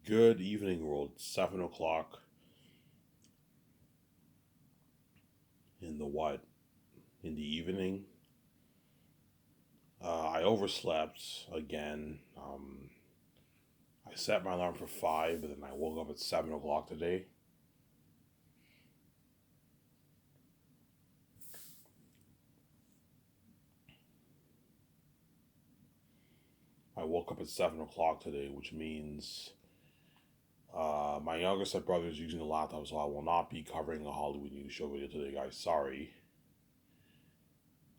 Good evening, world. 7 o'clock in the what? In the evening. I overslept again. I set my alarm for 5, but then I woke up at 7 o'clock today. I woke up at 7 o'clock today, which means my younger stepbrother is using the laptop, so I will not be covering a Hollywood news show video today, guys. Sorry.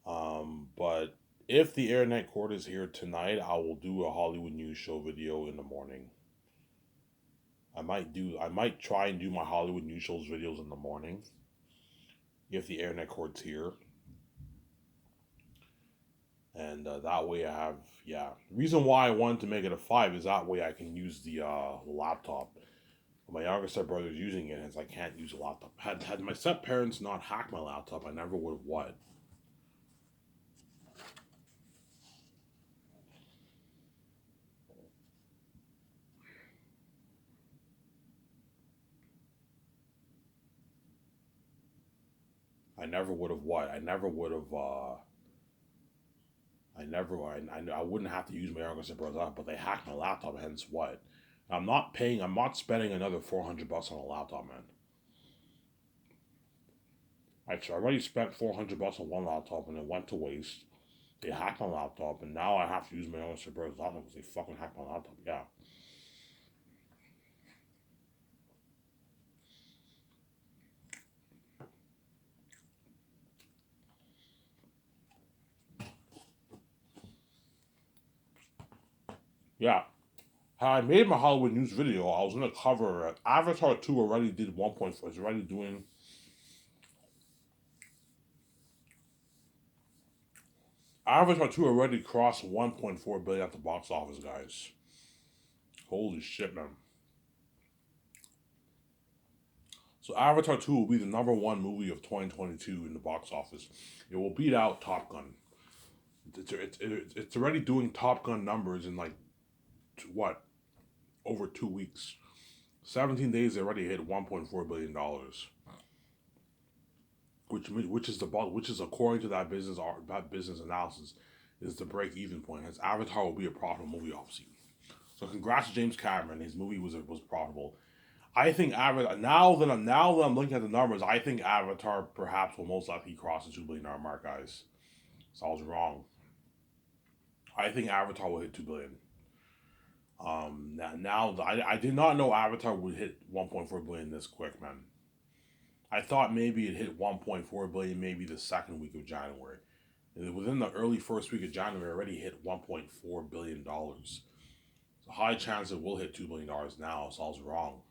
But if the internet court is here tonight, I will do a Hollywood news show video in the morning. I might try and do my Hollywood news shows videos in the morning if the internet court's here, and that way I have Reason why I wanted to make it a 5 is that way I can use the laptop. My younger stepbrother is using it, hence I can't use a laptop. Had my step parents not hacked my laptop, I never would have what. I never would have what. I never would have. I never. I wouldn't have to use my younger stepbrother's laptop, but they hacked my laptop. Hence what. I'm not paying. I'm not spending another $400 on a laptop, man. I already spent $400 on one laptop and it went to waste. They hacked my laptop, and now I have to use my own brother's laptop because they fucking hacked my laptop. Yeah. Yeah. Had I made my Hollywood news video, I was gonna cover it. Avatar 2 already did 1.4. It's already doing. Avatar 2 already crossed 1.4 billion at the box office, guys. Holy shit, man. So Avatar 2 will be the number one movie of 2022 in the box office. It will beat out Top Gun. It's already doing Top Gun numbers in like, what, over 2 weeks. 17 days they already hit $1.4 billion, which is according to that business analysis is the break even point. As Avatar will be a profitable movie, obviously. So congrats to James Cameron. His movie was profitable. I think Avatar. Now that I'm looking at the numbers, I think Avatar perhaps will most likely cross the $2 billion mark, guys. So I was wrong. I think Avatar will hit 2 billion. I did not know Avatar would hit 1.4 billion this quick, man. I thought maybe it hit 1.4 billion maybe the second week of January. And within the early first week of January, already hit $1.4 billion. It's a high chance it will hit $2 billion now. So I was wrong.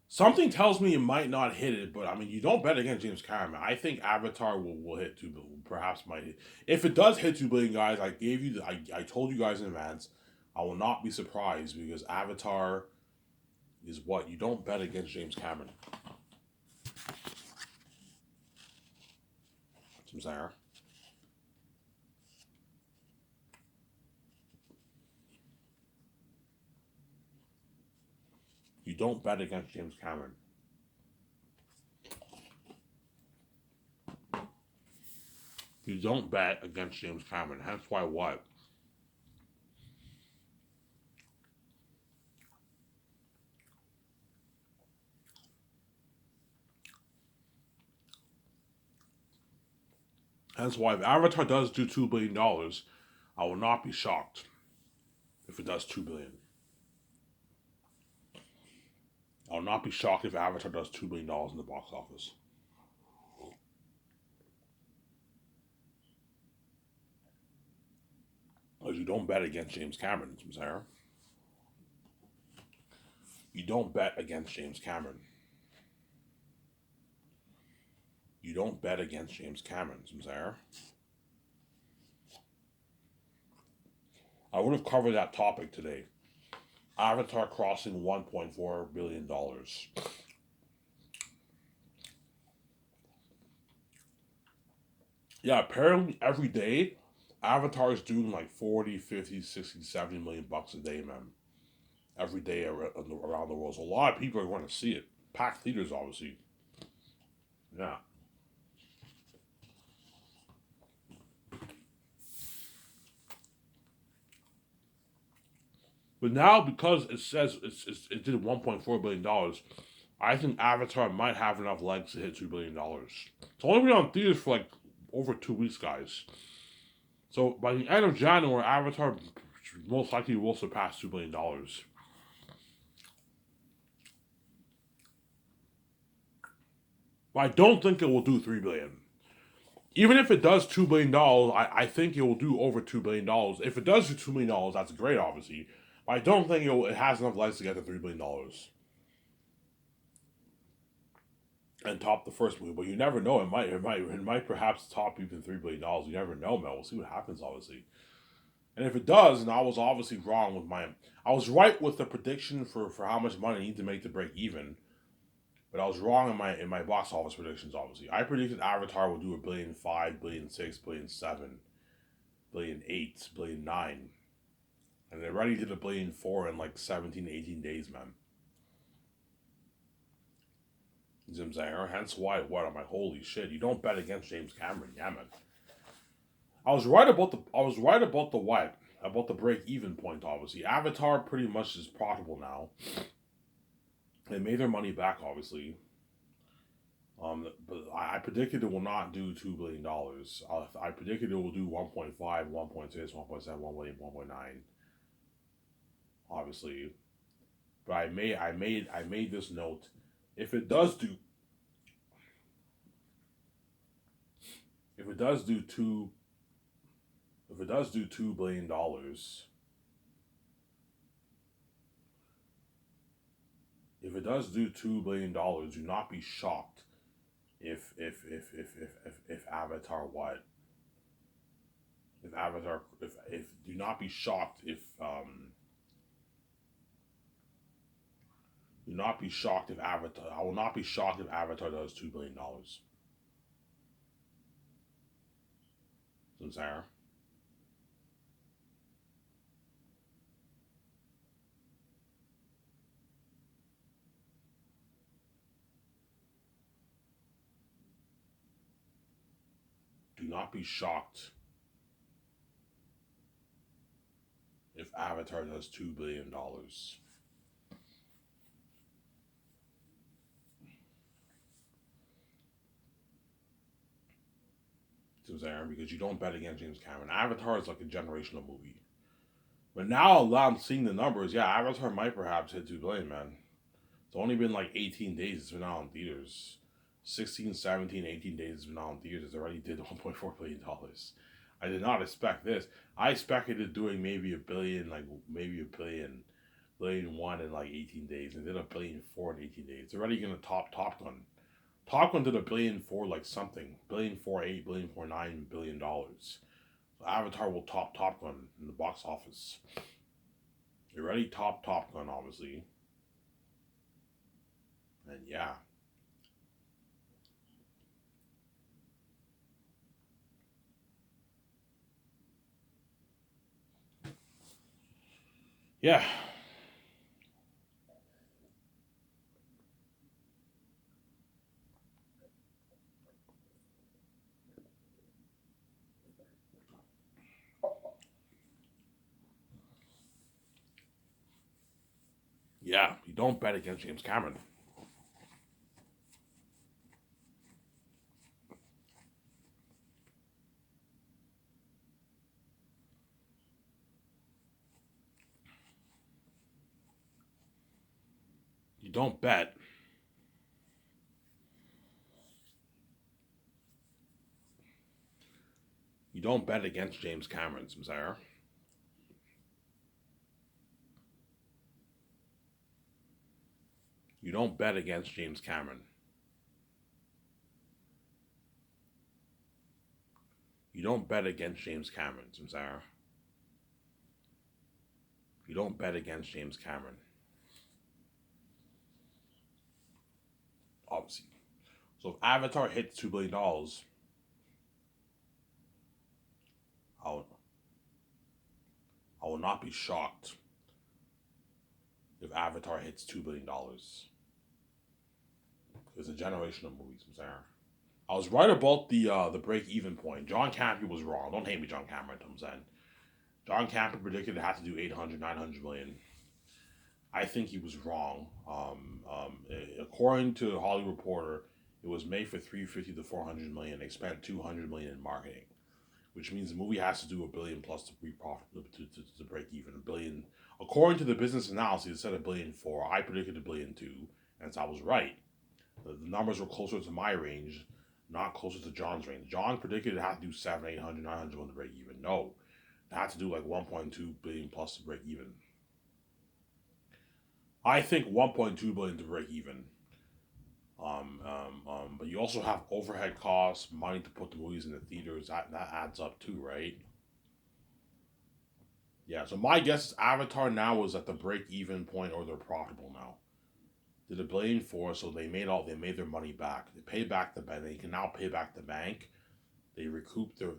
Something tells me it might not hit it, but I mean, you don't bet against James Cameron. I think Avatar will hit 2 billion. Perhaps might hit. If it does hit 2 billion, guys, I told you guys in advance. I will not be surprised because Avatar is what you don't bet against James Cameron. Some Sarah. You don't bet against James Cameron. You don't bet against James Cameron. Hence why what? Hence why if Avatar does do $2 billion, I will not be shocked if it does 2 billion. I will not be shocked if Avatar does $2 billion in the box office. Because you don't bet against James Cameron, Sarah. You don't bet against James Cameron. You don't bet against James Cameron, Sarah. I would have covered that topic today. Avatar crossing $1.4 billion. Yeah, apparently every day, Avatar is doing like 40, 50, 60, 70 million bucks a day, man. every day around the world. So a lot of people are going to see it. Packed theaters, obviously. Yeah. But now, because it says it did $1.4 billion, I think Avatar might have enough legs to hit $2 billion. It's only been on theaters for like over 2 weeks, guys. So by the end of January, Avatar most likely will surpass $2 billion. But I don't think it will do $3 billion. Even if it does $2 billion, I think it will do over $2 billion. If it does do $2 billion, that's great, obviously. But I don't think it has enough legs to get to $3 billion and top the first movie. But you never know. It might perhaps top even $3 billion. You never know, man. We'll see what happens, obviously. And if it does, and I was obviously wrong with I was right with the prediction for how much money I need to make to break even, but I was wrong in my box office predictions. Obviously, I predicted Avatar would do $1.5 billion, $1.6 billion, $1.7 billion, $1.8 billion, $1.9 billion, and it already did $1.4 billion in like 17, 18 days, man. You know what I'm saying? Hence why what I'm like, holy shit! You don't bet against James Cameron, yeah, man. I was right about the what about the break even point. Obviously, Avatar pretty much is profitable now. They made their money back, obviously. But I predicted it will not do $2 billion. I predicted it will do 1.5, 1.6, 1.7, 1.8, 1.9. Obviously, but I made this note. If it does do if it does do two if it does do $2 billion, if it does do $2 billion, do not be shocked if Avatar what if Avatar if do not be shocked if do not be shocked if Avatar I will not be shocked if Avatar does $2 billion. So Sarah, do not be shocked if Avatar does $2 billion. So Sarah, because you don't bet against James Cameron. Avatar is like a generational movie. But now I'm seeing the numbers. Yeah, Avatar might perhaps hit 2 billion, man. It's only been like 18 days. It's been out in theaters. 16, 17, 18 days it's been out in theaters. It's already did $1.4 billion. I did not expect this. I expected it doing maybe a billion, like maybe a billion one in like 18 days, and then $1.4 billion in 18 days. It's already gonna top Top Gun. Top Gun did $1.4 billion like something. $1.48 billion, $1.49 billion. So Avatar will top Top Gun in the box office. It already top Top Gun, obviously. And yeah. Yeah. Yeah. You don't bet against James Cameron. You don't bet. You don't bet against James Cameron, Samsara. You don't bet against James Cameron. You don't bet against James Cameron, Samsara. You don't bet against James Cameron. Obviously. So if Avatar hits $2 billion, I will, I will not be shocked. if Avatar hits $2 billion. It's a generation of movies, I'm saying. I was right about the break even point. John Campy was wrong. Don't hate me, John Cameron. I'm saying John Campy predicted it had to do 800, 900 million. I think he was wrong. According to Hollywood Reporter, it was made for 350 to 400 million. They spent 200 million in marketing, which means the movie has to do a billion plus to be profitable to break even. A billion, according to the business analysis, it said $1.4 billion. I predicted $1.2 billion, and so I was right. The numbers were closer to my range, not closer to John's range. John predicted it had to do 700, 800, 900 million to break even. No, it had to do like 1.2 billion plus to break even. I think 1.2 billion to break even. But you also have overhead costs, money to put the movies in the theaters. That adds up too, right? Yeah. So my guess is Avatar now is at the break even point, or they're profitable now. Did $1.4 billion, so they made their money back. They paid back the bank. They can now pay back the bank. They recouped the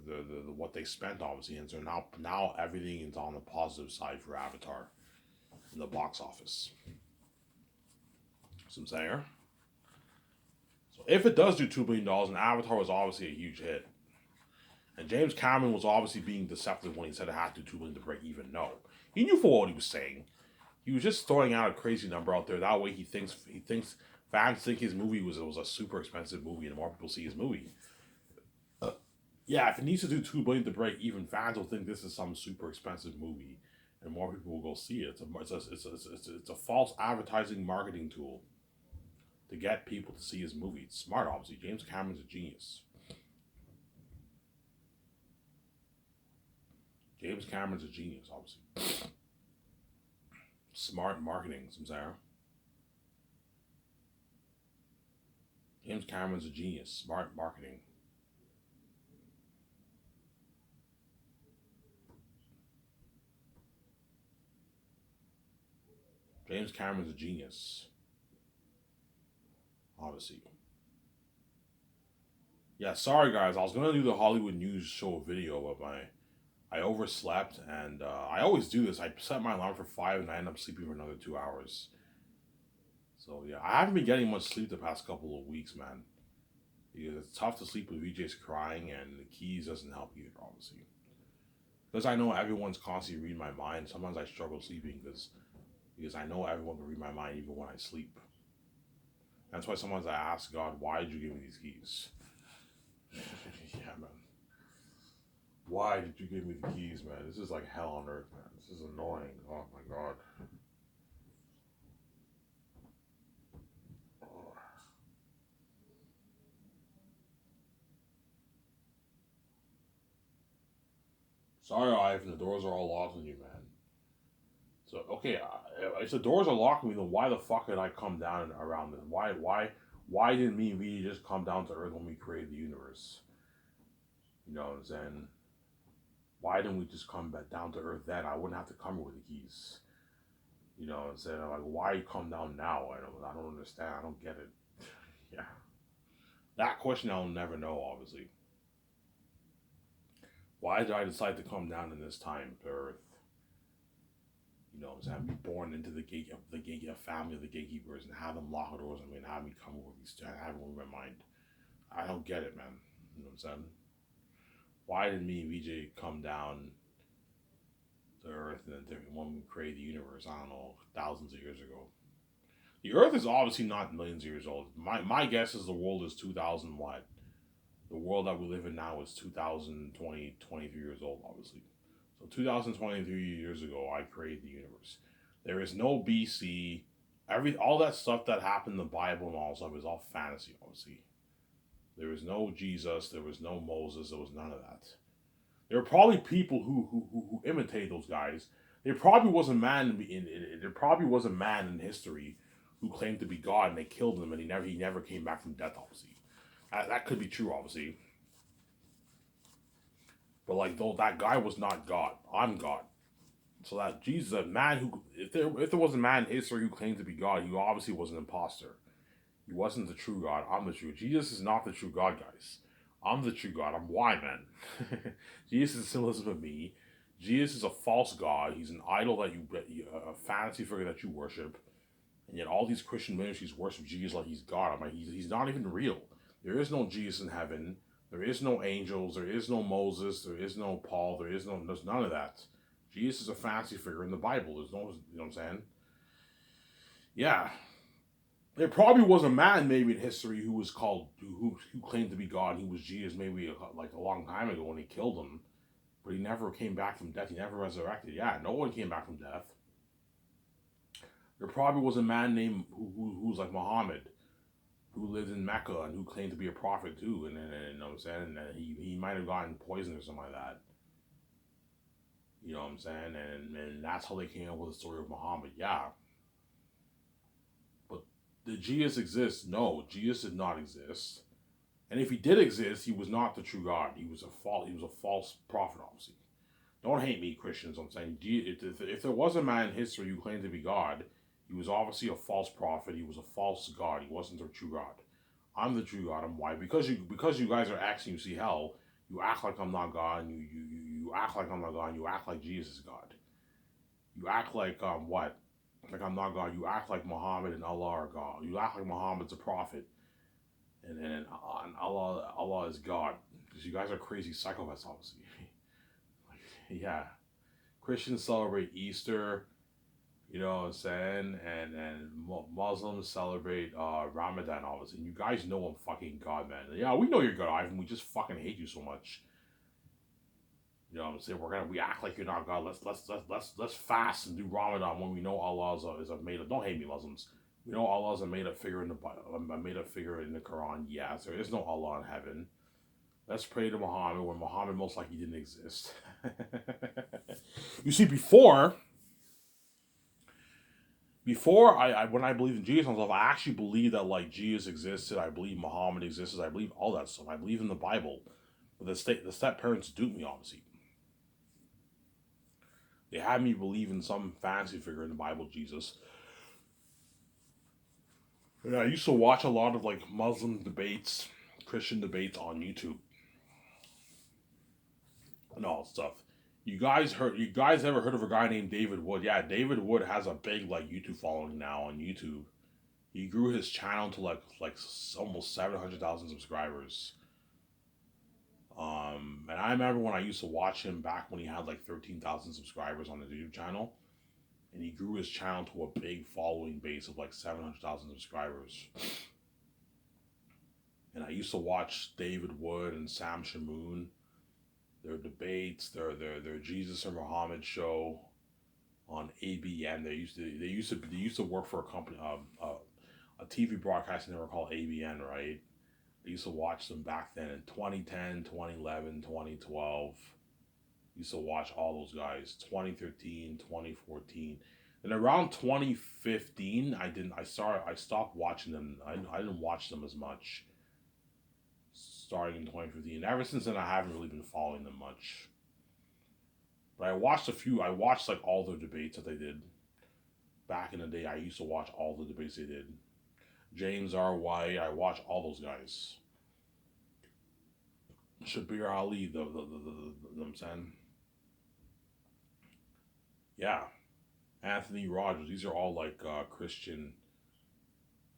what they spent, obviously, and so now everything is on the positive side for Avatar in the box office. Some saying. So if it does do $2 billion, and Avatar was obviously a huge hit, and James Cameron was obviously being deceptive when he said it had to do $2 billion to break even. No, he knew for what he was saying. He was just throwing out a crazy number out there. That way, he thinks fans think his movie was a super expensive movie, and more people see his movie. Yeah, if it needs to do $2 billion to break even, fans will think this is some super expensive movie, and more people will go see it. It's a false advertising marketing tool to get people to see his movie. It's smart, obviously. James Cameron's a genius. James Cameron's a genius, obviously. Smart marketing, some say. James Cameron's a genius. Smart marketing. James Cameron's a genius. Obviously. Yeah, sorry guys. I was gonna do the Hollywood News Show video, but I overslept, and I always do this. I set my alarm for 5, and I end up sleeping for another 2 hours. So yeah, I haven't been getting much sleep the past couple of weeks, man. Because it's tough to sleep with VJ's crying, and the keys doesn't help either, obviously. Because I know everyone's constantly reading my mind. Sometimes I struggle sleeping because I know everyone can read my mind even when I sleep. That's why sometimes I ask God, why did you give me these keys? Yeah, man. Why did you give me the keys, man? This is like hell on earth, man. This is annoying. Oh my god. Oh. Sorry, Ivan. The doors are all locked on you, man. So okay, if the doors are locked on me, then why the fuck did I come down and around this? Why didn't me and we just come down to Earth when we created the universe? You know what I'm saying? Why didn't we just come back down to Earth then? I wouldn't have to come with the keys. You know what I'm saying? I'm like, why you come down now? I don't understand. I don't get it. Yeah. That question I'll never know, obviously. Why did I decide to come down in this time to Earth? You know what I'm saying? Be born into the family of the gatekeepers, and have them lock the doors on me and have me come over these have it in my mind. I don't get it, man. You know what I'm saying? Why did me and VJ come down to Earth and then when we created the universe? I don't know, thousands of years ago. The Earth is obviously not millions of years old. My guess is the world is 2000 what? The world that we live in now is 2020, 23 years old, obviously. So 2023 years ago, I created the universe. There is no BC. All that stuff that happened in the Bible and all stuff is all fantasy, obviously. There was no Jesus. There was no Moses. There was none of that. There were probably people who imitate those guys. There probably was a man there probably was a man in history who claimed to be God, and they killed him, and he never came back from death. Obviously, that could be true. Obviously, but like though that guy was not God. I'm God. So that Jesus, a man who, if there was a man in history who claimed to be God, he obviously was an imposter. He wasn't the true God. I'm the true. Jesus is not the true God, guys. I'm the true God. I'm why, man. Jesus is symbolism of me. Jesus is a false god. He's an idol that a fantasy figure that you worship, and yet all these Christian ministries worship Jesus like he's God. I'm like, he's not even real. There is no Jesus in heaven. There is no angels. There is no Moses. There is no Paul. There's none of that. Jesus is a fantasy figure in the Bible. There's no, you know what I'm saying? Yeah. There probably was a man maybe in history who was called, who claimed to be God. He was Jesus maybe like a long time ago when he killed him. But he never came back from death. He never resurrected. Yeah, no one came back from death. There probably was a man named who was like Muhammad, who lived in Mecca and who claimed to be a prophet too. And you know what I'm saying? And he might have gotten poisoned or something like that. You know what I'm saying? And that's how they came up with the story of Muhammad. Yeah. But did Jesus exist? No, Jesus did not exist. And if he did exist, he was not the true God. He was a false prophet, obviously. Don't hate me, Christians. I'm saying if there was a man in history who claimed to be God, he was obviously a false prophet. He was a false God. He wasn't the true God. I'm the true God. I'm why? Because you guys are acting, you see hell. You act like I'm not God, and you act like I'm not God, and you act like Jesus is God. You act like what? Like I'm not God. You act like Muhammad and Allah are God. You act like Muhammad's a prophet, and Allah is God. Because you guys are crazy psychopaths, obviously. Yeah, Christians celebrate Easter, you know what I'm saying, and Muslims celebrate Ramadan, obviously. And you guys know I'm fucking God, man. Yeah, we know you're God, Ivan. We just fucking hate you so much. You know what I'm saying? We act like you're not God. Let's fast and do Ramadan when we know Allah is a made up. Don't hate me, Muslims. We know Allah is a made up figure in the Bible, a made up figure in the Quran. Yes, there is no Allah in heaven. Let's pray to Muhammad when Muhammad most likely didn't exist. You see, before I when I believed in Jesus and stuff, I actually believed that like Jesus existed. I believe Muhammad existed. I believe all that stuff. I believe in the Bible. But the step parents duped me, obviously. They had me believe in some fancy figure in the Bible, Jesus. And I used to watch a lot of like Muslim debates, Christian debates on YouTube and all that stuff. You guys ever heard of a guy named David Wood? Yeah, David Wood has a big like YouTube following now on YouTube. He grew his channel to almost 700,000 subscribers. And I remember when I used to watch him back when he had like 13,000 subscribers on his YouTube channel, and he grew his channel to a big following base of like 700,000 subscribers. And I used to watch David Wood and Sam Shamoon, their debates, their Jesus and Muhammad show on ABN. They used to work for a company, a TV broadcasting network called ABN, right? I used to watch them back then in 2010, 2011, 2012. I used to watch all those guys. 2013, 2014. And around 2015, I stopped watching them. I didn't watch them as much starting in 2015. Ever since then, I haven't really been following them much. But I watched like all their debates that they did. Back in the day, I used to watch all the debates they did. James R. White, I watched all those guys. Shabir Ali, I'm saying. Yeah. Anthony Rogers, these are all like Christian,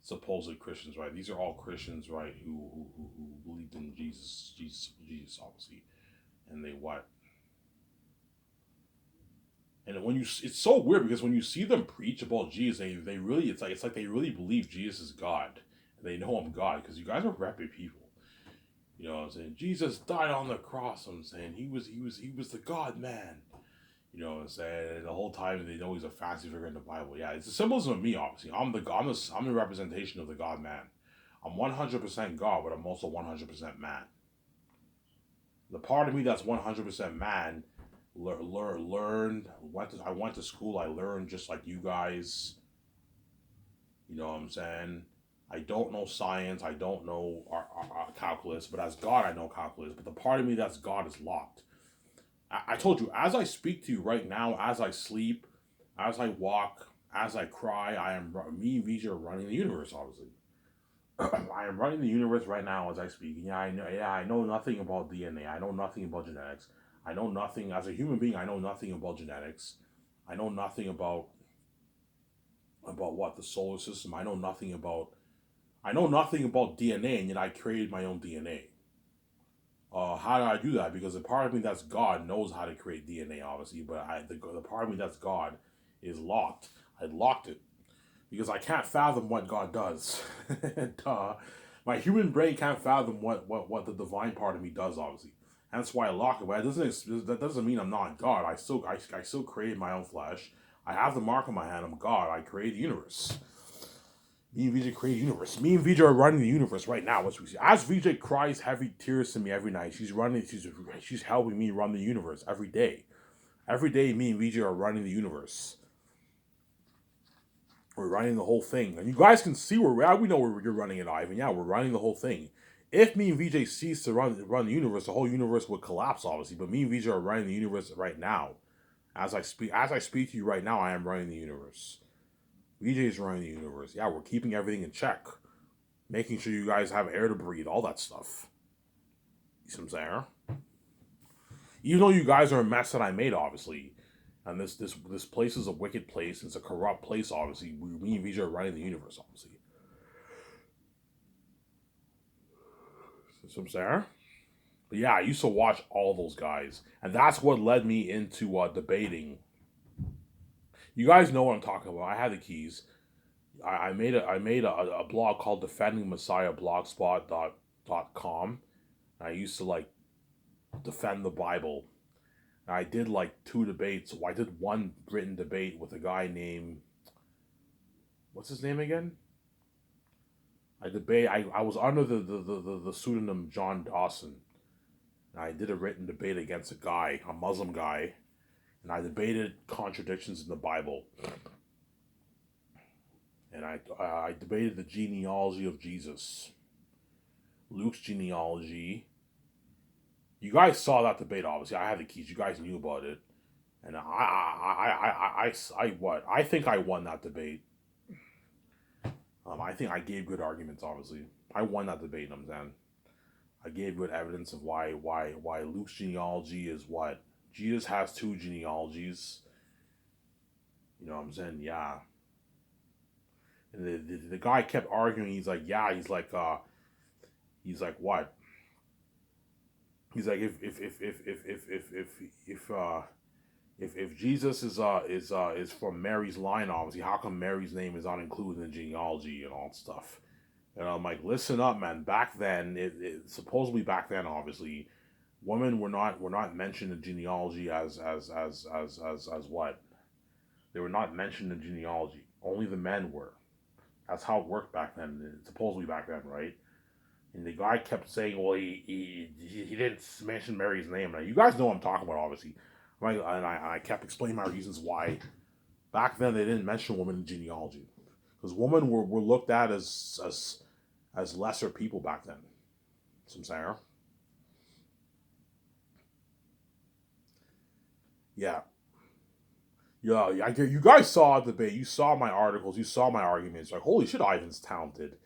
supposedly Christians, right? These are all Christians, right, who believed in Jesus, obviously. And they what? And it's so weird because when you see them preach about Jesus, they really, it's like they really believe Jesus is God. They know I'm God because you guys are rapid people. You know what I'm saying? Jesus died on the cross. I'm saying he was the God man. You know what I'm saying? And the whole time they know he's a fancy figure in the Bible. Yeah, it's the symbolism of me. Obviously, I'm the representation of the God man. I'm 100% God, but I'm also 100% man. The part of me that's 100% man I went to school. I learned just like you guys. You know what I'm saying? I don't know science. I don't know calculus. But as God, I know calculus. But the part of me that's God is locked. I told you, as I speak to you right now, as I sleep, as I walk, as I cry, me and Vijay are running the universe, obviously. I am running the universe right now as I speak. Yeah, I know nothing about DNA. I know nothing about genetics. I know nothing as a human being. I know nothing about genetics. I know nothing about what the solar system. I know nothing about DNA, and yet I created my own DNA. How did I do that? Because the part of me that's God knows how to create DNA, obviously, but the part of me that's God is locked. I locked it because I can't fathom what God does. Duh. My human brain can't fathom what the divine part of me does, obviously. That's why I lock it. But that doesn't mean I'm not God. I still created my own flesh. I have the mark on my hand. I'm God. I created the universe. Me and VJ create a universe. Me and VJ are running the universe right now. As VJ cries heavy tears to me every night, she's helping me run the universe every day. Every day, me and VJ are running the universe. We're running the whole thing, and you guys can see where we're at. We know where you're running it, Ivan. Yeah, we're running the whole thing. If me and VJ cease to run the universe, the whole universe would collapse, obviously. But me and VJ are running the universe right now. As I speak to you right now, I am running the universe. VJ is running the universe. Yeah, we're keeping everything in check. Making sure you guys have air to breathe, all that stuff. You see what I'm saying? Even though you guys are a mess that I made, obviously, and this place is a wicked place, it's a corrupt place, obviously. Me and VJ are running the universe, obviously. You see what I'm saying? But yeah, I used to watch all those guys, and that's what led me into debating. You guys know what I'm talking about. I had the keys. I made a blog called Defending Messiah blogspot.com. I used to like defend the Bible. And I did like 2 debates. I did one written debate with a guy named, what's his name again? I was under the pseudonym John Dawson. And I did a written debate against a Muslim guy, and I debated contradictions in the Bible. And I debated the genealogy of Jesus, Luke's genealogy. You guys saw that debate, obviously. I had the keys. You guys knew about it, and I think I won that debate. I think I gave good arguments. Obviously, I won that debate. I'm saying I gave good evidence of why Luke's genealogy is what Jesus has 2 genealogies. You know what I'm saying? Yeah. And the guy kept arguing. He's like, yeah. He's like what? He's like, if Jesus is from Mary's line, obviously, how come Mary's name is not included in the genealogy and all that stuff? And I'm like, listen up, man. Back then, supposedly back then, obviously, women were not mentioned in genealogy as what? They were not mentioned in genealogy. Only the men were. That's how it worked back then. Supposedly back then, right? And the guy kept saying, well, he didn't mention Mary's name. Now, you guys know what I'm talking about, obviously. Right? And I kept explaining my reasons why back then they didn't mention women in genealogy. Because women were looked at as lesser people back then. That's what I'm saying. Yeah. Yeah, you guys saw the debate. You saw my articles. You saw my arguments. Like, holy shit, Ivan's talented.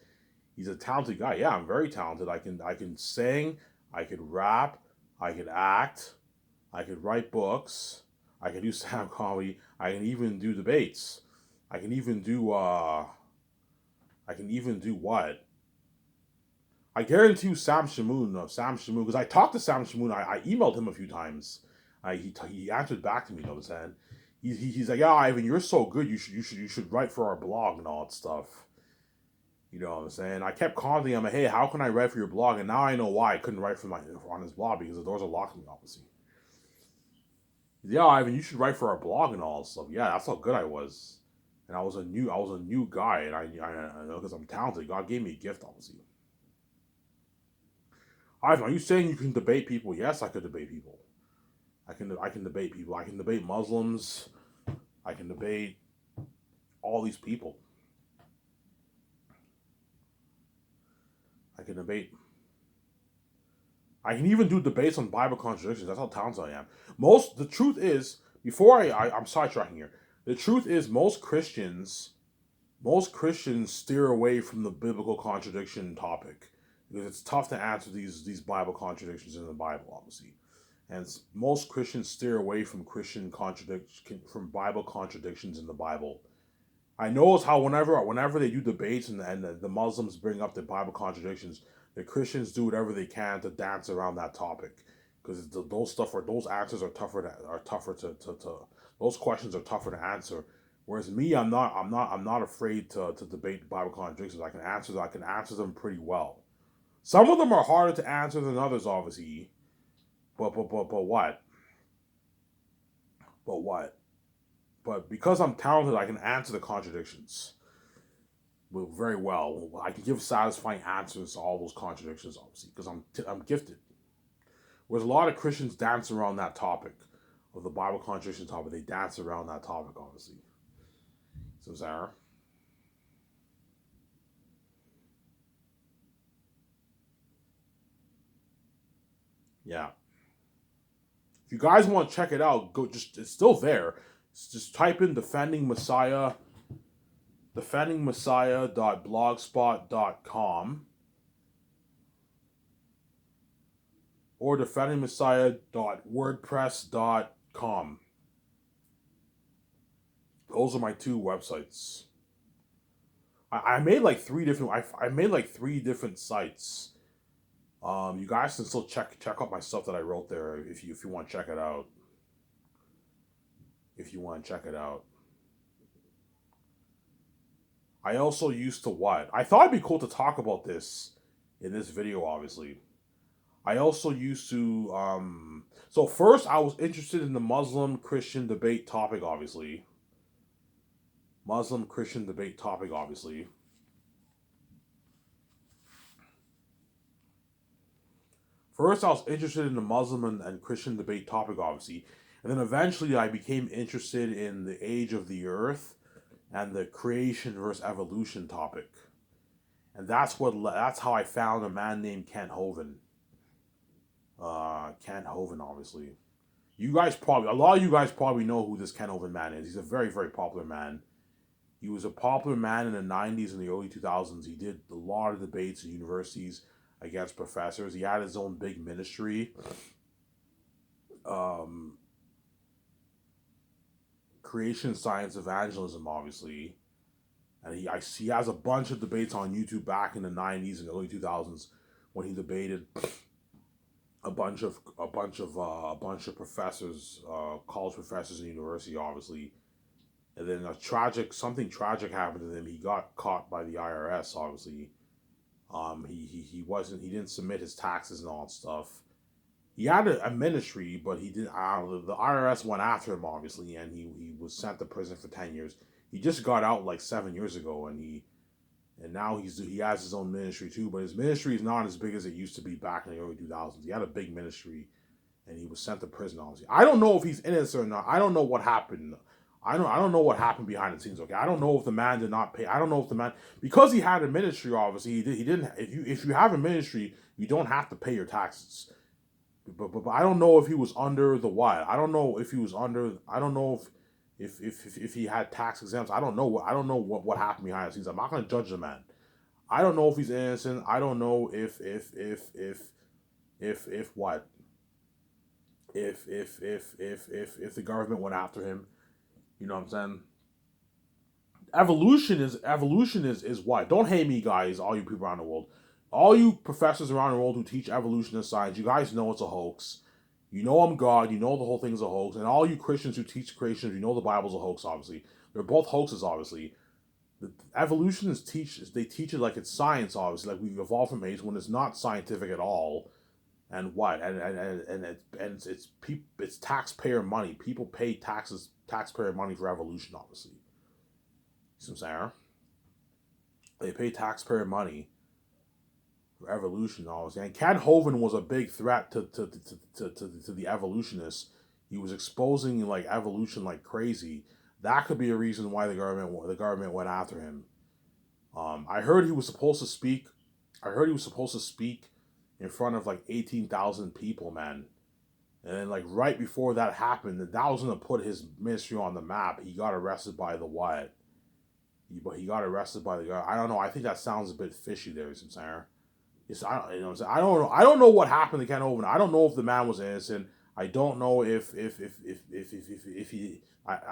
He's a talented guy. Yeah, I'm very talented. I can sing, I could rap, I could act, I could write books, I can do stand comedy, I can even do debates. I can even do what? I guarantee you Sam Shamoon, because I talked to Sam Shamoon, I emailed him a few times. He answered back to me, you know what I'm saying? He's like, yeah, Ivan, you're so good. You should write for our blog and all that stuff. You know what I'm saying? I kept contacting him, like, hey, how can I write for your blog? And now I know why I couldn't write on his blog, because the doors are locked me, obviously. Yeah, Ivan, you should write for our blog and all that stuff. Yeah, that's how good I was. And I was a new guy, and I know because I'm talented. God gave me a gift, obviously. Ivan, are you saying you can debate people? Yes, I could debate people. I can debate people. I can debate Muslims. I can debate all these people. I can debate. I can even do debates on Bible contradictions. That's how talented I am. The truth is, before I'm sidetracking here. The truth is, most Christians steer away from the biblical contradiction topic because it's tough to answer these Bible contradictions in the Bible, obviously. and most Christians steer away from from Bible contradictions in the Bible. I notice how whenever they do debates and the Muslims bring up the Bible contradictions, the Christians do whatever they can to dance around that topic, because those answers are tougher to those questions are tougher to answer. Whereas me, I'm not afraid to debate Bible contradictions. I can answer them pretty well. Some of them are harder to answer than others, obviously. But what? But what? But because I'm talented, I can answer the contradictions very well. I can give satisfying answers to all those contradictions, obviously, because I'm gifted. Whereas a lot of Christians dance around that topic of the Bible contradiction topic. They dance around that topic, obviously. So, Sarah. Yeah. If you guys want to check it out, go. It's still there. Just type in defendingmessiah.blogspot.com or defendingmessiah.wordpress.com. Those are my two websites. I made like three different. I made like three different sites. You guys can still check out my stuff that I wrote there if you want to check it out. If you want to check it out. I also used to what? I thought it'd be cool to talk about this in this video, obviously. I also used to so first I was interested in the Muslim Christian debate topic, obviously. Muslim Christian debate topic, obviously. First, I was interested in the Muslim and Christian debate topic, obviously. And then eventually I became interested in the age of the earth and the creation versus evolution topic. And that's how I found a man named Kent Hovind. Kent Hovind, obviously. A lot of you guys probably know who this Kent Hovind man is. He's a very, very popular man. He was a popular man in the 90s and the early 2000s. He did a lot of debates at universities against professors. He had his own big ministry. Creation science evangelism, obviously. And he has a bunch of debates on YouTube back in the 90s and early 2000s when he debated a bunch of professors, college professors in university, obviously. And then something tragic happened to him. He got caught by the IRS, obviously. He didn't submit his taxes and all that stuff. He had a ministry, but he didn't. The IRS went after him, obviously, and he was sent to prison for 10 years. He just got out like 7 years ago, and now he has his own ministry too. But his ministry is not as big as it used to be back in the early 2000s. He had a big ministry, and he was sent to prison, obviously. I don't know if he's innocent or not. I don't know what happened. I don't know what happened behind the scenes. Okay, I don't know if the man did not pay. I don't know if the man, because he had a ministry. Obviously, he didn't. If you have a ministry, you don't have to pay your taxes. But I don't know if he was under the what. I don't know if he was under. I don't know if he had tax exempts. I don't know what happened behind the scenes. I'm not gonna judge the man. I don't know if he's innocent. I don't know if what if the government went after him. You know what I'm saying? Evolution is what? Don't hate me, guys, all you people around the world. All you professors around the world who teach evolutionist science, you guys know it's a hoax. You know I'm God, you know the whole thing's a hoax. And all you Christians who teach creation, you know the Bible's a hoax, obviously. They're both hoaxes, obviously. The evolutionists teach it like it's science, obviously, like we've evolved from apes when it's not scientific at all. And what? It's taxpayer money. People pay taxpayer money for evolution, obviously. You see what I'm saying? They pay taxpayer money for evolution, obviously. And Kent Hovind was a big threat to the evolutionists. He was exposing like evolution like crazy. That could be a reason why the government went after him. I heard he was supposed to speak. In front of like 18,000 people, man. And then like right before that happened, that was gonna put his ministry on the map. He got arrested by the what? He got arrested by the guy. I don't know. I think that sounds a bit fishy there, Sam. Yes, I don't know what happened to Ken Hovind. I don't know if the man was innocent. I don't know if he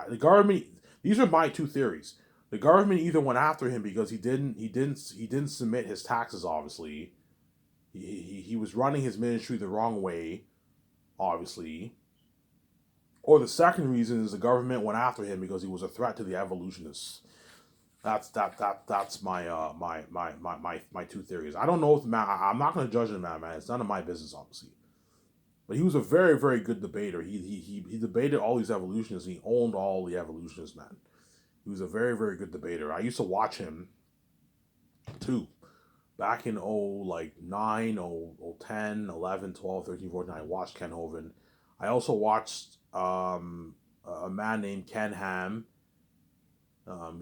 the government. These are my two theories. The government either went after him because he didn't submit his taxes. Obviously, he was running his ministry the wrong way. Obviously, or the second reason is the government went after him because he was a threat to the evolutionists. That's my two theories. I don't know if the man. I'm not going to judge the man. It's none of my business, obviously. But he was a very, very good debater. He debated all these evolutionists. And he owned all the evolutionists, man. He was a very, very good debater. I used to watch him too. Back in 09, 010, 11, 12, 13, 14, I watched Ken Hovind. I also watched a man named Ken Ham.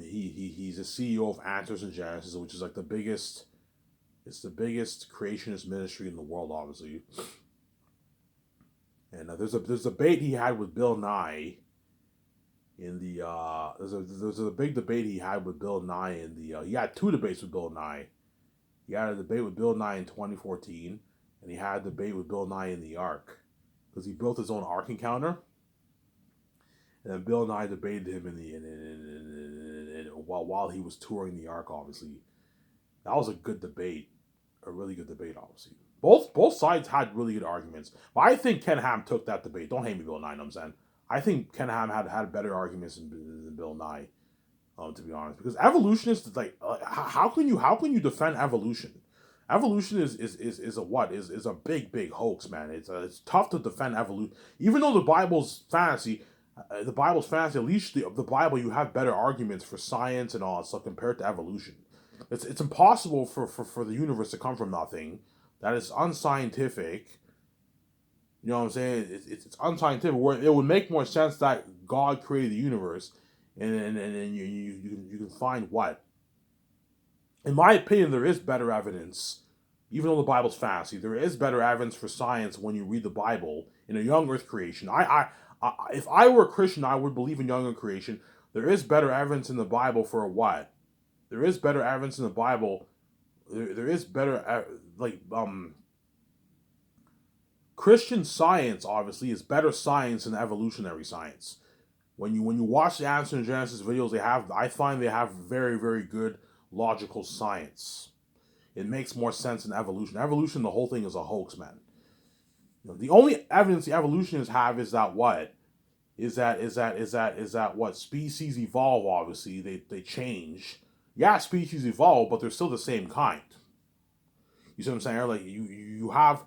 He's the CEO of Answers in Genesis, which is like the biggest. It's the biggest creationist ministry in the world, obviously. And there's a debate he had with Bill Nye in the there's a big debate he had with Bill Nye in the he had two debates with Bill Nye. He had a debate with Bill Nye in 2014, and he had a debate with Bill Nye in the Ark because he built his own Ark encounter. And then Bill Nye debated him while he was touring the Ark. Obviously, that was a good debate, a really good debate. Obviously, both sides had really good arguments. But I think Ken Ham took that debate. Don't hate me, Bill Nye. You know what I'm saying, I think Ken Ham had better arguments than Bill Nye. To be honest, because evolutionists like how can you defend evolution? Evolution is a what is a big hoax, man. It's tough to defend evolution, even though the Bible's fantasy. At least the Bible, you have better arguments for science and all that stuff compared to evolution. It's impossible for the universe to come from nothing. That is unscientific. You know what I'm saying? It's unscientific. Where it would make more sense that God created the universe, and you can find what. In my opinion, there is better evidence, even though the Bible's fantasy. There is better evidence for science when you read the Bible in a young Earth creation. If I were a Christian, I would believe in young Earth creation. There is better evidence in the Bible for a what? There is better evidence in the Bible. There is better Christian science obviously is better science than evolutionary science. When you watch the Answer in Genesis videos, I find they have very, very good logical science. It makes more sense than evolution. Evolution, the whole thing is a hoax, man. You know, the only evidence the evolutionists have is that what? Is that what species evolve, obviously. They change. Yeah, species evolve, but they're still the same kind. You see what I'm saying? Like you have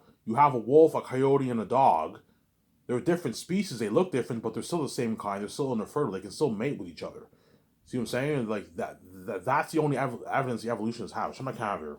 a wolf, a coyote, and a dog. They're different species. They look different, but they're still the same kind. They're still infertile. They can still mate with each other. See what I'm saying? Like that's the only evidence the evolutionists have. Show my camera here.